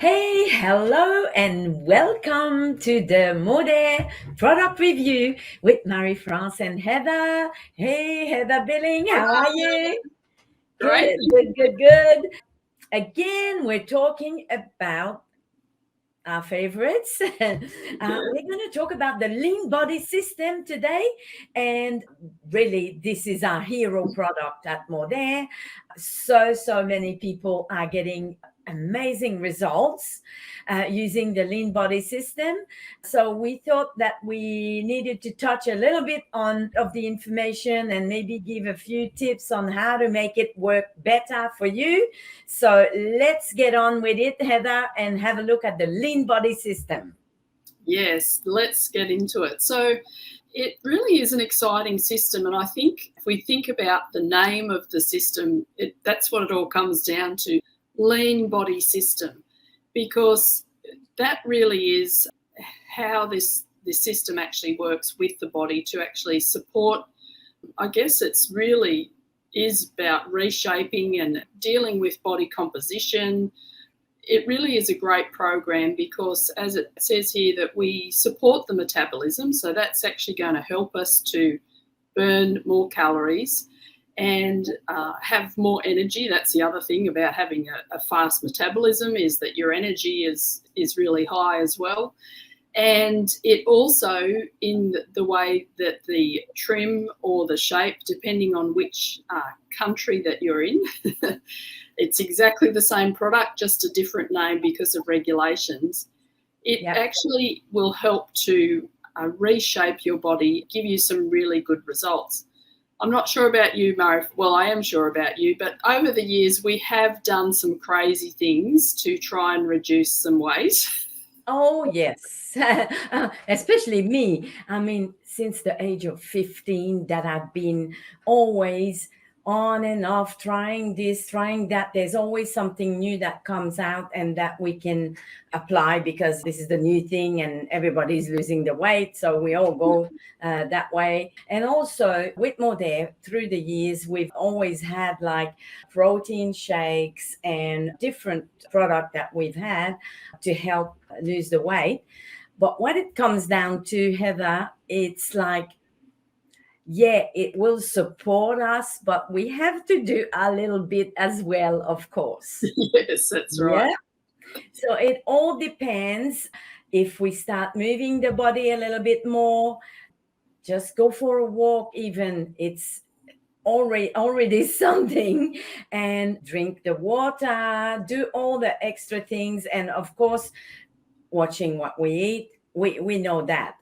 Hey, hello, and welcome to the MODERE product review with Marie-France and Heather. Hey, Heather Billing, how are you? Great. Good, good, good, good. Again, we're talking about our favorites. We're going to talk about the lean body system today. And really, this is our hero product at MODERE. So many people are getting amazing results using the lean body system. So we thought that we needed to touch a little bit on of the information and maybe give a few tips on how to make it work better for you. So let's get on with it, Heather, and have a look at the lean body system. Yes, let's get into it. So it really is an exciting system. And I think if we think about the name of the system, that's what it all comes down to, lean body system, because that really is how this system actually works with the body to actually support. I guess it's really is about reshaping and dealing with body composition. It really is a great program because, as it says here, that we support the metabolism. So that's actually going to help us to burn more calories and have more energy. That's the other thing about having a fast metabolism, is that your energy is really high as well. And it also, in the way that the trim or the shape, depending on which country that you're in, it's exactly the same product, just a different name because of regulations. It Yep. actually will help to reshape your body, give you some really good results. I'm not sure about you, Murray. Well, I am sure about you, but over the years, we have done some crazy things to try and reduce some weight. Oh, yes. Especially me. I mean, since the age of 15, that I've been always on and off trying this, trying that. There's always something new that comes out and that we can apply because this is the new thing and everybody's losing the weight. So we all go that way. And also with MODERE, through the years, we've always had like protein shakes and different product that we've had to help lose the weight. But what it comes down to, Heather, it's like, yeah, it will support us, but we have to do a little bit as well, of course. Yes, that's right. Yeah. So it all depends. If we start moving the body a little bit more, just go for a walk, even it's already something, and drink the water, do all the extra things, and of course watching what we eat. We know that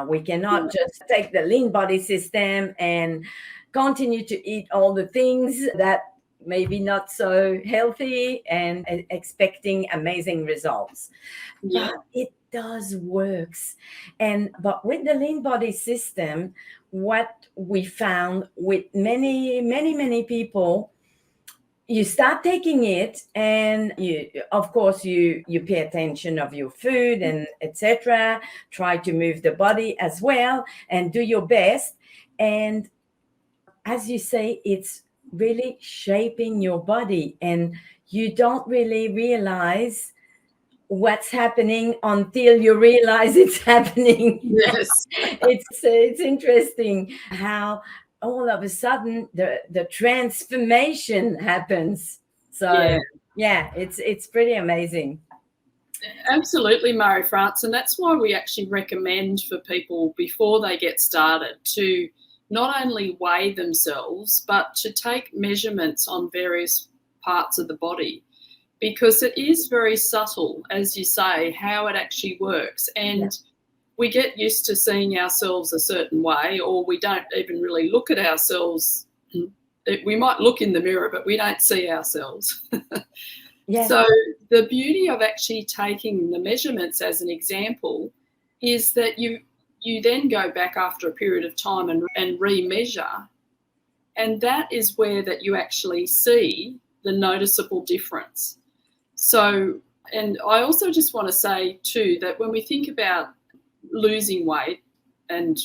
we cannot just take the lean body system and continue to eat all the things that maybe not so healthy and expecting amazing results, Yeah. but it does works. And but with the lean body system, what we found with many people, you start taking it and you, of course, you pay attention of your food and etc, try to move the body as well and do your best. And as you say, it's really shaping your body, and you don't really realize what's happening until you realize it's happening. Yes. It's interesting how all of a sudden the transformation happens. Yeah. So yeah, it's pretty amazing. Absolutely, Murray France. And that's why we actually recommend for people before they get started to not only weigh themselves, but to take measurements on various parts of the body, because it is very subtle, as you say, how it actually works. Yeah. And we get used to seeing ourselves a certain way, or we don't even really look at ourselves. We might look in the mirror, but we don't see ourselves. Yeah. So the beauty of actually taking the measurements as an example is that you then go back after a period of time and re-measure, and that is where that you actually see the noticeable difference. So, and I also just want to say too that when we think about losing weight and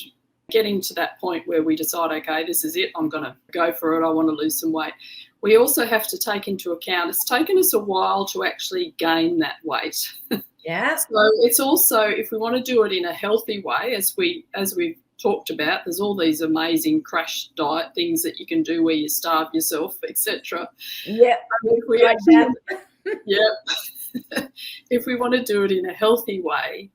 getting to that point where we decide, okay, this is it, I'm going to go for it, I want to lose some weight, we also have to take into account it's taken us a while to actually gain that weight. Yeah. So it's also, if we want to do it in a healthy way, as we've talked about, there's all these amazing crash diet things that you can do where you starve yourself, etc. Yeah. If we Like that. yeah, if we want to do it in a healthy way,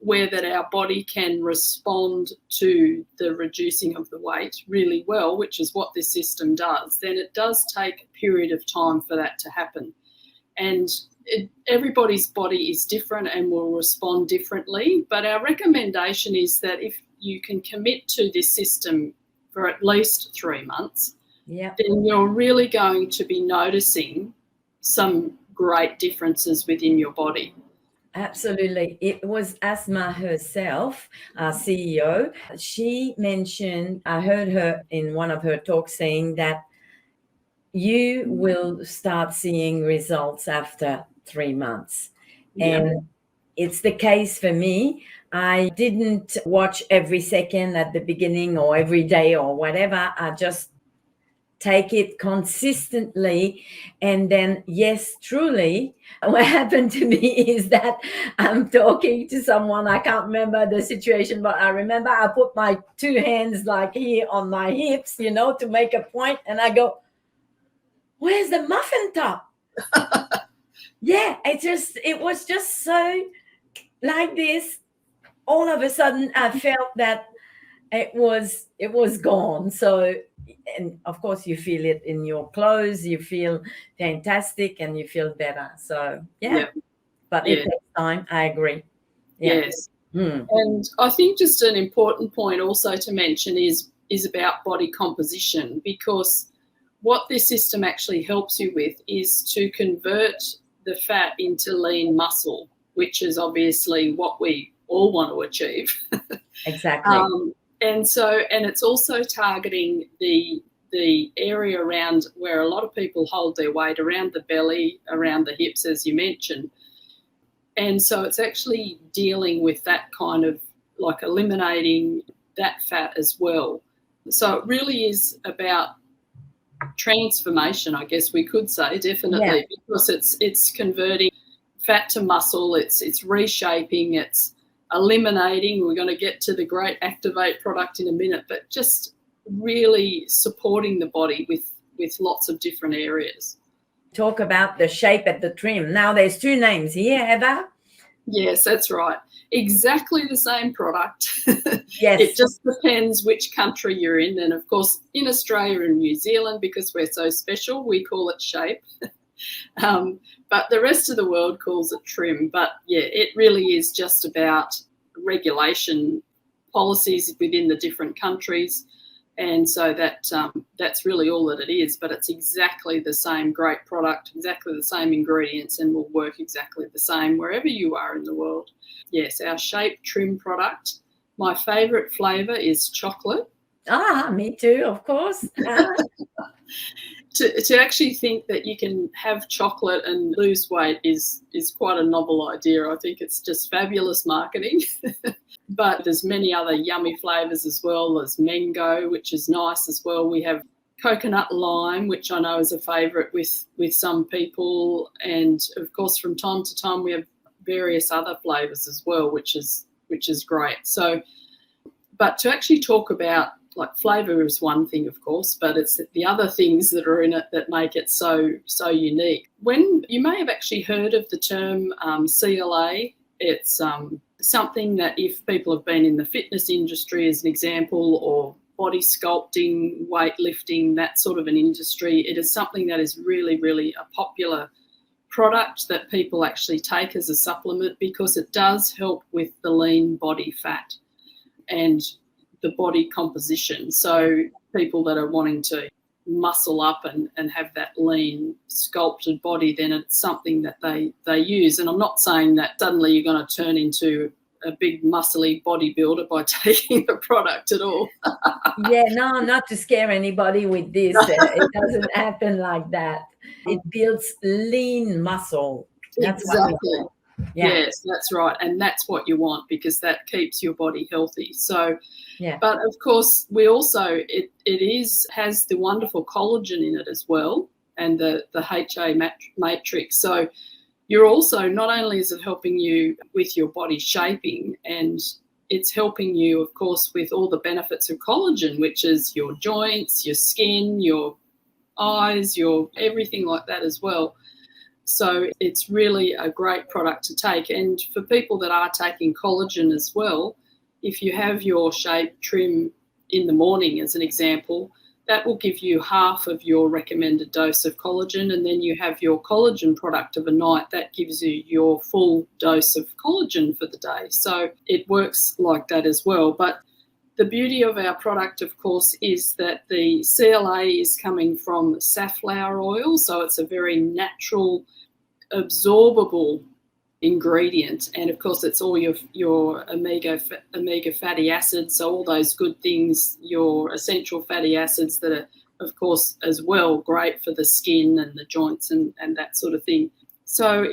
where that our body can respond to the reducing of the weight really well, which is what this system does, then it does take a period of time for that to happen. And everybody's body is different and will respond differently. But our recommendation is that if you can commit to this system for at least 3 months, Yeah. then you're really going to be noticing some great differences within your body. Absolutely. It was Asma herself, our CEO. She mentioned, I heard her in one of her talks saying that you will start seeing results after 3 months. Yeah. And it's the case for me. I didn't watch every second at the beginning or every day or whatever. I just take it consistently. And then, yes, truly, what happened to me is that I'm talking to someone. I can't remember the situation, but I remember I put my 2 hands like here on my hips, to make a point. And I go, where's the muffin top? Yeah, it was just so like this. All of a sudden, I felt that it was gone. So, and of course you feel it in your clothes, you feel fantastic and you feel better. So yeah, but it takes time. I agree. Yeah. Yes. And I think just an important point also to mention is about body composition, because what this system actually helps you with is to convert the fat into lean muscle, which is obviously what we all want to achieve. Exactly. And it's also targeting the area around where a lot of people hold their weight, around the belly, around the hips, as you mentioned. And so it's actually dealing with that kind of like eliminating that fat as well. So it really is about transformation, I guess we could say, definitely, because it's converting fat to muscle, it's reshaping, it's eliminating. We're going to get to the great Activate product in a minute, but just really supporting the body with lots of different areas. Talk about the shape at the trim. Now there's 2 names here, Heather. Yes, that's right. Exactly the same product. Yes. It just depends which country you're in. And of course, in Australia and New Zealand, because we're so special, we call it shape. But the rest of the world calls it trim. But yeah, it really is just about regulation policies within the different countries. And so that's really all that it is. But it's exactly the same great product, exactly the same ingredients, and will work exactly the same wherever you are in the world. Yes, our shape trim product. My favourite flavour is chocolate. Me too, of course. To actually think that you can have chocolate and lose weight is quite a novel idea. I think it's just fabulous marketing. But there's many other yummy flavours as well. There's mango, which is nice as well. We have coconut lime, which I know is a favourite with some people. And of course, from time to time, we have various other flavours as well, which is great. So, but to actually talk about, like, flavour is one thing, of course, but it's the other things that are in it that make it so unique. When you may have actually heard of the term CLA, it's something that if people have been in the fitness industry, as an example, or body sculpting, weightlifting, that sort of an industry, it is something that is really, really a popular product that people actually take as a supplement, because it does help with the lean body fat and the body composition. So people that are wanting to muscle up and have that lean sculpted body, then it's something that they use. And I'm not saying that suddenly you're going to turn into a big muscly bodybuilder by taking the product at all. Yeah, no, not to scare anybody with this. It doesn't happen like that. It builds lean muscle. That's exactly. Yeah. Yes, that's right. And that's what you want, because that keeps your body healthy. So, Yeah. but of course, we also, has the wonderful collagen in it as well, and the HA matrix. So you're also, not only is it helping you with your body shaping, and it's helping you, of course, with all the benefits of collagen, which is your joints, your skin, your eyes, your everything like that as well. So it's really a great product to take. And for people that are taking collagen as well, if you have your shape trim in the morning, as an example, that will give you half of your recommended dose of collagen. And then you have your collagen product of a night that gives you your full dose of collagen for the day. So it works like that as well. But the beauty of our product, of course, is that the CLA is coming from safflower oil. So it's a very natural, absorbable ingredient. And of course, it's all your omega fatty acids. So all those good things, your essential fatty acids that are, of course, as well, great for the skin and the joints and that sort of thing. So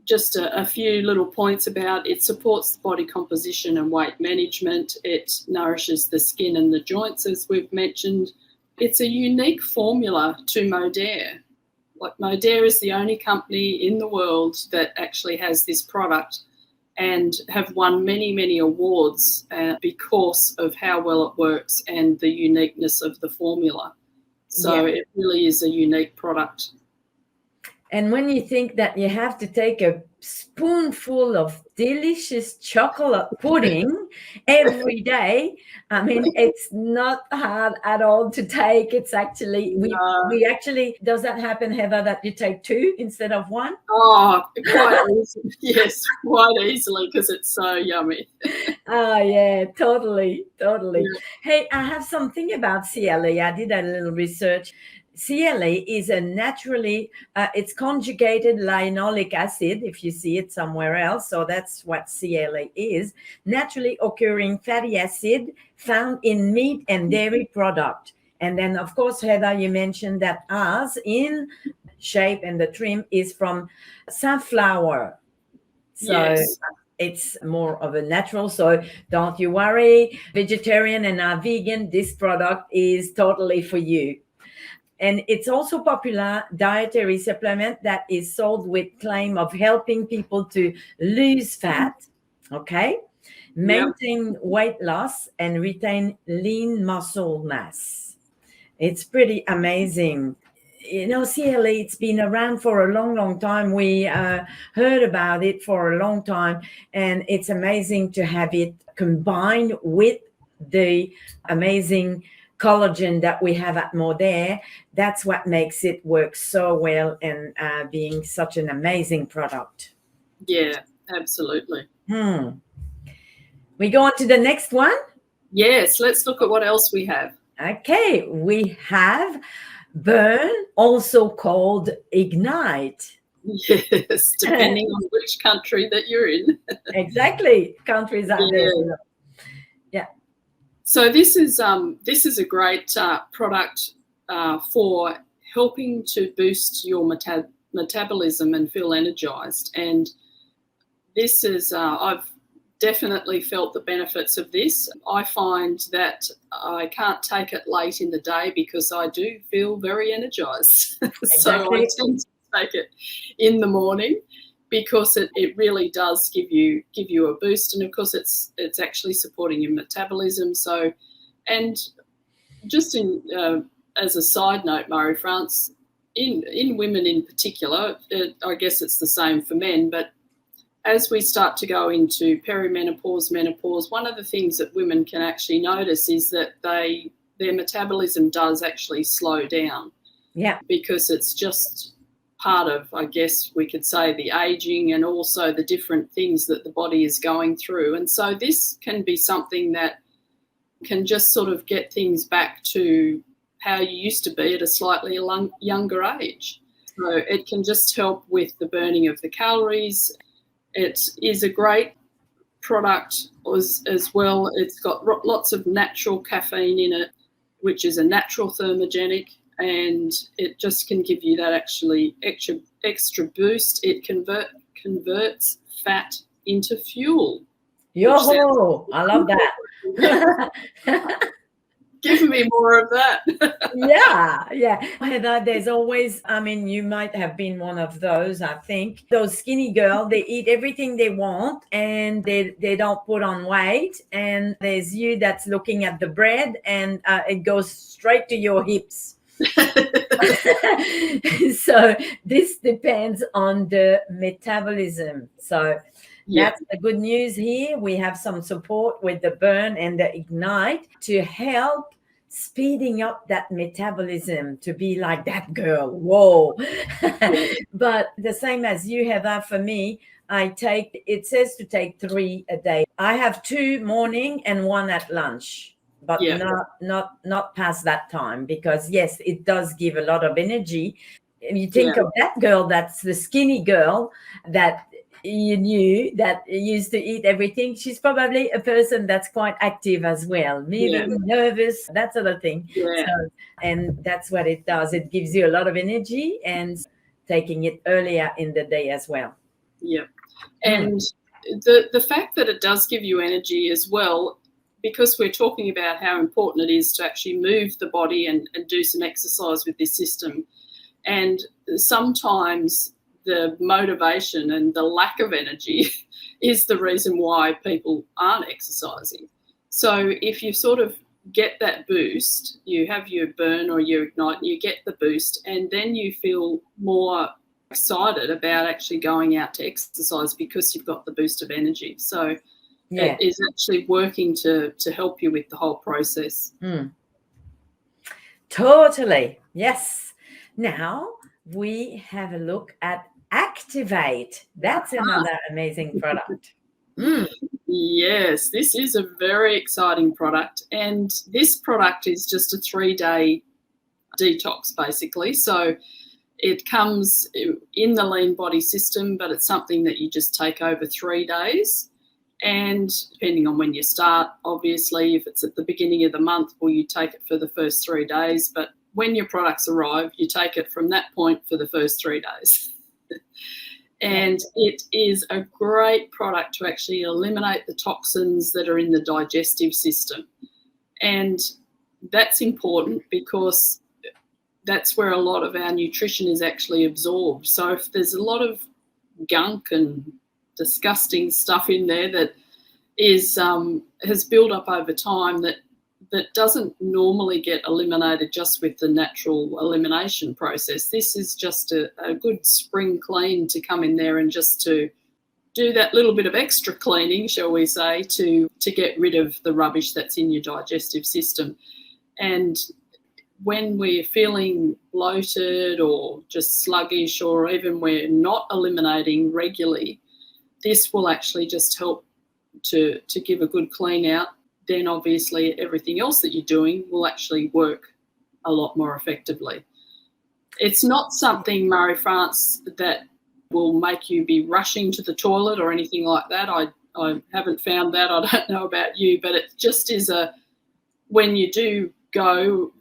just a few little points about it. Supports body composition and weight management. It nourishes the skin and the joints, as we've mentioned. It's a unique formula to MODERE. Like, MODERE is the only company in the world that actually has this product, and have won many, many awards because of how well it works and the uniqueness of the formula. So It really is a unique product. And when you think that you have to take a spoonful of delicious chocolate pudding every day, I mean, it's not hard at all to take. It's actually, we actually, does that happen, Heather, that you take two instead of one? Oh, quite easily. Yes, quite easily, because it's so yummy. Oh, yeah, totally. Yeah. Hey, I have something about CLA. I did a little research. CLA is a naturally, it's conjugated linoleic acid, if you see it somewhere else. So that's what CLA is. Naturally occurring fatty acid found in meat and dairy product. And then, of course, Heather, you mentioned that ours in shape and the trim is from safflower. So Yes. it's more of a natural. So don't you worry, vegetarian and not vegan, this product is totally for you. And it's also popular dietary supplement that is sold with claim of helping people to lose fat, okay, maintain weight loss, and retain lean muscle mass. It's pretty amazing. You know, CLA, it's been around for a long, long time. We heard about it for a long time, and it's amazing to have it combined with the amazing collagen that we have at MODERE. That's what makes it work so well and being such an amazing product. Yeah, absolutely. We go on to the next one? Yes, let's look at what else we have. Okay, we have burn, also called ignite. Yes, depending on which country that you're in. Exactly, countries out there. Yeah. So this is a great product for helping to boost your metabolism and feel energized. And this is I've definitely felt the benefits of this. I find that I can't take it late in the day because I do feel very energized. Exactly. So I tend to take it in the morning, because it really does give you a boost. And of course it's actually supporting your metabolism. So, and just as a side note, Marie-France, in women in particular, I guess it's the same for men, but as we start to go into perimenopause, menopause, one of the things that women can actually notice is that their metabolism does actually slow down. Yeah. Because it's just part of, I guess we could say, the aging and also the different things that the body is going through. And so this can be something that can just sort of get things back to how you used to be at a slightly younger age. So it can just help with the burning of the calories. It is a great product as well. It's got lots of natural caffeine in it, which is a natural thermogenic, and it just can give you that actually extra boost. It converts fat into fuel. Yo, I love that. Give me more of that. Yeah. Heather, there's always, I mean, you might have been one of those, I think. Those skinny girls, they eat everything they want and they don't put on weight. And there's you that's looking at the bread and it goes straight to your hips. So this depends on the metabolism. So that's the good news here. We have some support with the burn and the ignite to help speeding up that metabolism to be like that girl. Whoa. But the same as you, Heather, for me, it says to take 3 a day. I have 2 morning and 1 at lunch, but not past that time, because yes, it does give a lot of energy. You think of that girl, that's the skinny girl that you knew that used to eat everything. She's probably a person that's quite active as well, maybe nervous, that sort of thing. So, and that's what it does. It gives you a lot of energy and taking it earlier in the day as well. And the fact that it does give you energy as well, because we're talking about how important it is to actually move the body and do some exercise with this system. And sometimes the motivation and the lack of energy is the reason why people aren't exercising. So if you sort of get that boost, you have your burn or your ignite, and you get the boost, and then you feel more excited about actually going out to exercise because you've got the boost of energy. So it is actually working to help you with the whole process. Totally. Yes. Now we have a look at Activate. That's another amazing product. Yes, this is a very exciting product. And this product is just a 3-day detox, basically. So it comes in the lean body system, but it's something that you just take over 3 days. And depending on when you start, obviously, if it's at the beginning of the month, well, you take it for the first 3 days. But when your products arrive, you take it from that point for the first 3 days. And it is a great product to actually eliminate the toxins that are in the digestive system. And that's important because that's where a lot of our nutrition is actually absorbed. So if there's a lot of gunk and disgusting stuff in there that is has built up over time that doesn't normally get eliminated just with the natural elimination process. This is just a good spring clean to come in there and just to do that little bit of extra cleaning, shall we say, to get rid of the rubbish that's in your digestive system. And when we're feeling bloated or just sluggish, or even we're not eliminating regularly, this will actually just help to give a good clean out. Then obviously everything else that you're doing will actually work a lot more effectively. It's not something, Marie-France, that will make you be rushing to the toilet or anything like that. I haven't found that. I don't know about you, but it just is when you do go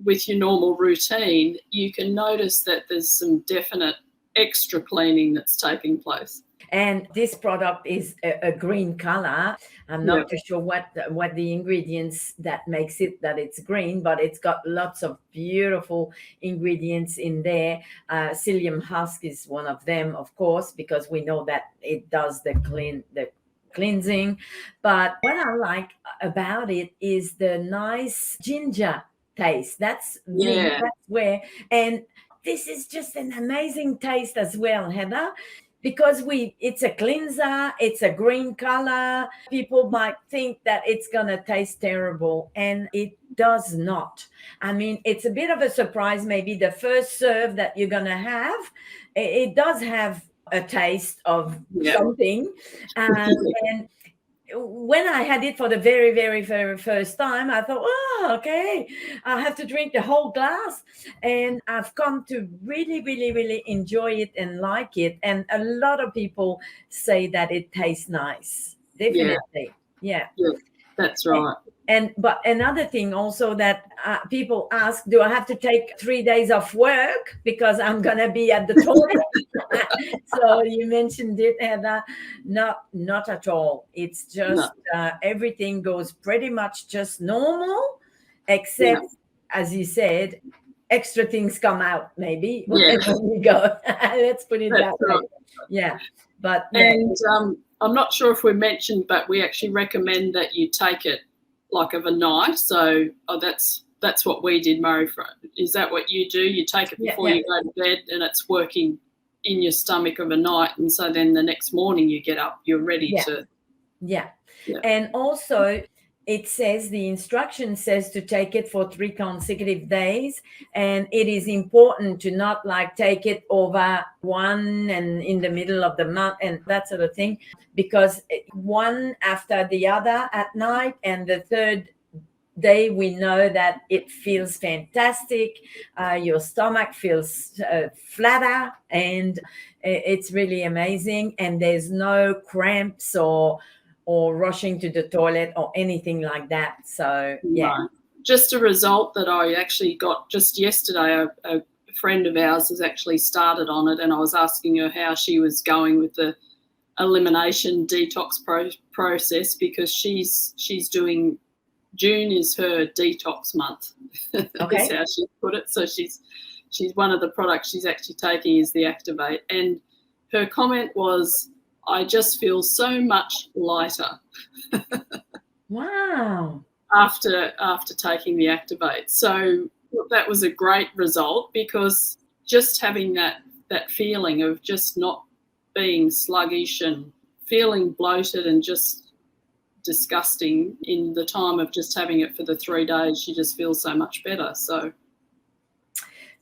with your normal routine, you can notice that there's some definite extra cleaning that's taking place. And this product is a green color. I'm not too sure what the ingredients that makes it that it's green, but it's got lots of beautiful ingredients in there. Psyllium husk is one of them, of course, because we know that it does the cleansing. But what I like about it is the nice ginger taste. That's where, and this is just an amazing taste as well, Heather. Because it's a cleanser, it's a green color. People might think that it's gonna taste terrible, and it does not. I mean, it's a bit of a surprise. Maybe the first serve that you're gonna have, it does have a taste of something. And when I had it for the very, very, very first time, I thought, oh, okay, I have to drink the whole glass. And I've come to really, really, really enjoy it and like it. And a lot of people say that it tastes nice. Definitely. Yeah. That's right. But another thing also that people ask, do I have to take 3 days off work because I'm gonna be at the toilet? So you mentioned it, Heather. Not at all. It's No. just everything goes pretty much just normal, Yeah. except, as you said, extra things come out maybe Yeah. when you go. Let's put it That's that way. right. Yeah, but yeah, And I'm not sure if we mentioned, but we actually recommend that you take it like of a night. So that's what we did, Murray. Is that what you do? You take it yeah, before yeah, you go to bed, and it's working in your stomach of a night, and so then the next morning you get up, you're ready yeah. to. Yeah. Yeah. And also, it says the instruction says to take it for 3 consecutive days. And it is important to not like take it over one and in the middle of the month and that sort of thing, because one after the other at night, and the third day we know that it feels fantastic. Your stomach feels flatter, and it's really amazing, and there's no cramps or rushing to the toilet or anything like that. So yeah. No. Just a result that I actually got just yesterday. A friend of ours has actually started on it, and I was asking her how she was going with the elimination detox process, because she's doing, June is her detox month. Okay. Is how she put it. So she's one of the products she's actually taking is the Activate, and her comment was, I just feel so much lighter Wow. after taking the Activate. So that was a great result, because just having that feeling of just not being sluggish and feeling bloated and just disgusting in the time of just having it for the 3 days, she just feels so much better. So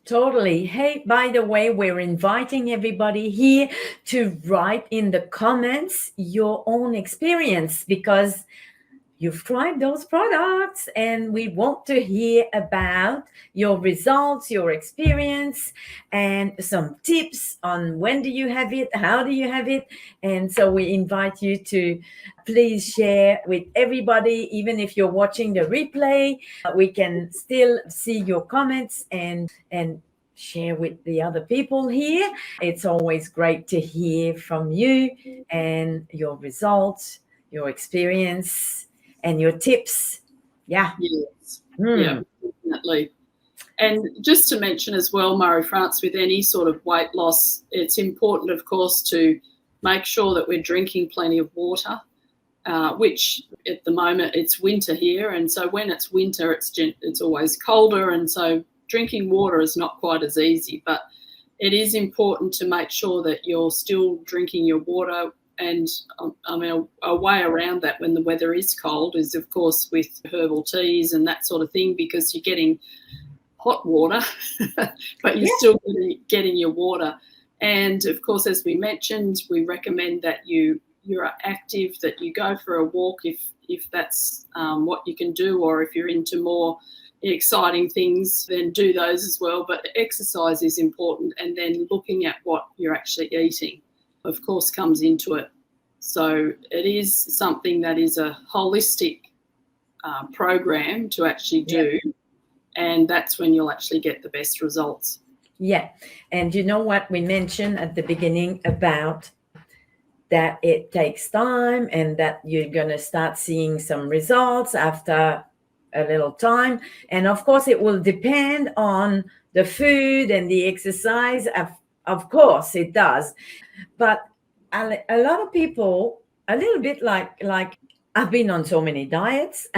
Totally. Hey, by the way, we're inviting everybody here to write in the comments your own experience, because you've tried those products and we want to hear about your results, your experience, and some tips on when do you have it, how do you have it. And so we invite you to please share with everybody. Even if you're watching the replay, we can still see your comments and share with the other people here. It's always great to hear from you and your results, your experience, and your tips. Yeah. yes, yeah, Mm. definitely. And just to mention as well, Murray France, with any sort of weight loss, it's important, of course, to make sure that we're drinking plenty of water, which at the moment it's winter here. And so when it's winter, it's always colder. And so drinking water is not quite as easy. But it is important to make sure that you're still drinking your water. And I mean, a way around that when the weather is cold is, of course, with herbal teas and that sort of thing, because you're getting hot water, but you're still getting your water. And of course, as we mentioned, we recommend that you're active, that you go for a walk if that's what you can do, or if you're into more exciting things, then do those as well. But exercise is important, and then looking at what you're actually eating, of course, comes into it. So it is something that is a holistic program to actually do. And that's when you'll actually get the best results. Yeah. And you know what we mentioned at the beginning about that it takes time and that you're going to start seeing some results after a little time. And of course, it will depend on the food and the exercise. Of course, it does. But a lot of people, a little bit like I've been on so many diets,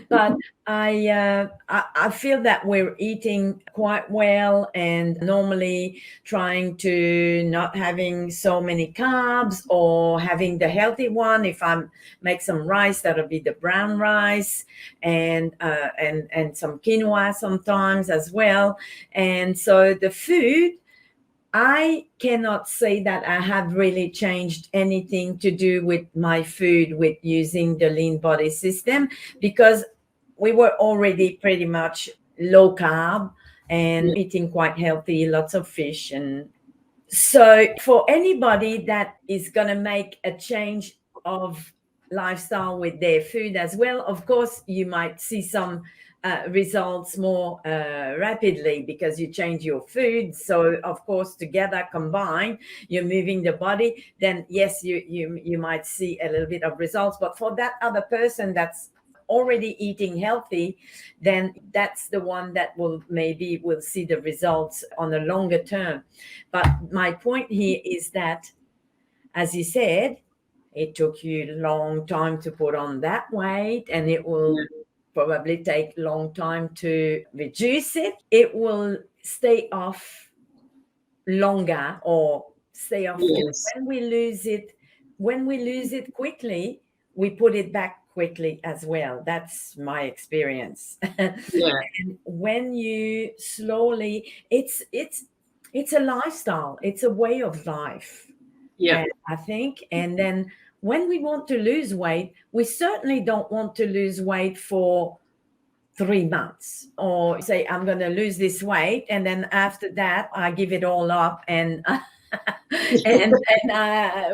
but I feel that we're eating quite well and normally trying to not having so many carbs or having the healthy one. If I make some rice, that'll be the brown rice, and some quinoa sometimes as well. And so the food, I cannot say that I have really changed anything to do with my food with using the lean body system, because we were already pretty much low carb and eating quite healthy, lots of fish. And so for anybody that is going to make a change of lifestyle with their food as well. Of course, you might see some results more rapidly because you change your food. So of course, together combined, you're moving the body. Then yes, you might see a little bit of results. But for that other person that's already eating healthy, then that's the one that will see the results on a longer term. But my point here is that, as you said, it took you a long time to put on that weight, and it will probably take a long time to reduce it. It will stay off longer or stay off. Yes. When we lose it quickly, we put it back quickly as well. That's my experience. Yeah. And when you slowly, it's a lifestyle, it's a way of life. Yeah. And I think, and then when we want to lose weight, we certainly don't want to lose weight for 3 months or say, I'm going to lose this weight. And then after that, I give it all up and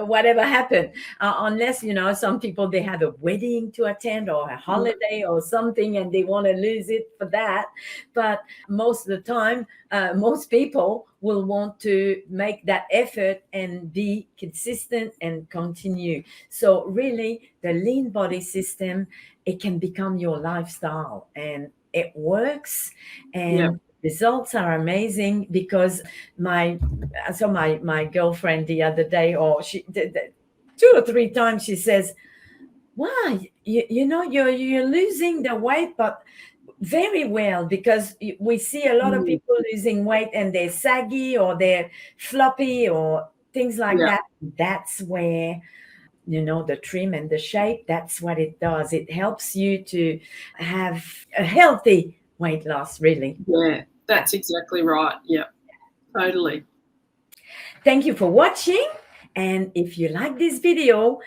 whatever happened, unless some people, they have a wedding to attend or a holiday or something and they want to lose it for that. But most of the time, most people will want to make that effort and be consistent and continue. So really, the lean body system, it can become your lifestyle, and it works, Yeah. and results are amazing. Because my girlfriend the other day, or she did 2 or 3 times, she says, wow, you're losing the weight, but very well, because we see a lot of Mm. people losing weight and they're saggy or they're floppy or things like Yeah. that. That's where the trim and the shape, that's what it does. It helps you to have a healthy weight loss, really. Yeah. That's exactly right. Yeah. Totally. Thank you for watching. And if you like this video,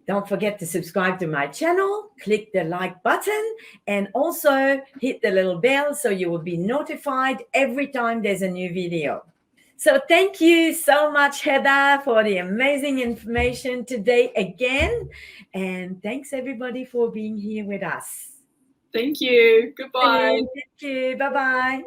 don't forget to subscribe to my channel, click the like button, and also hit the little bell so you will be notified every time there's a new video. So thank you so much, Heather, for the amazing information today again. And thanks everybody for being here with us. Thank you. Goodbye. Thank you. Bye-bye.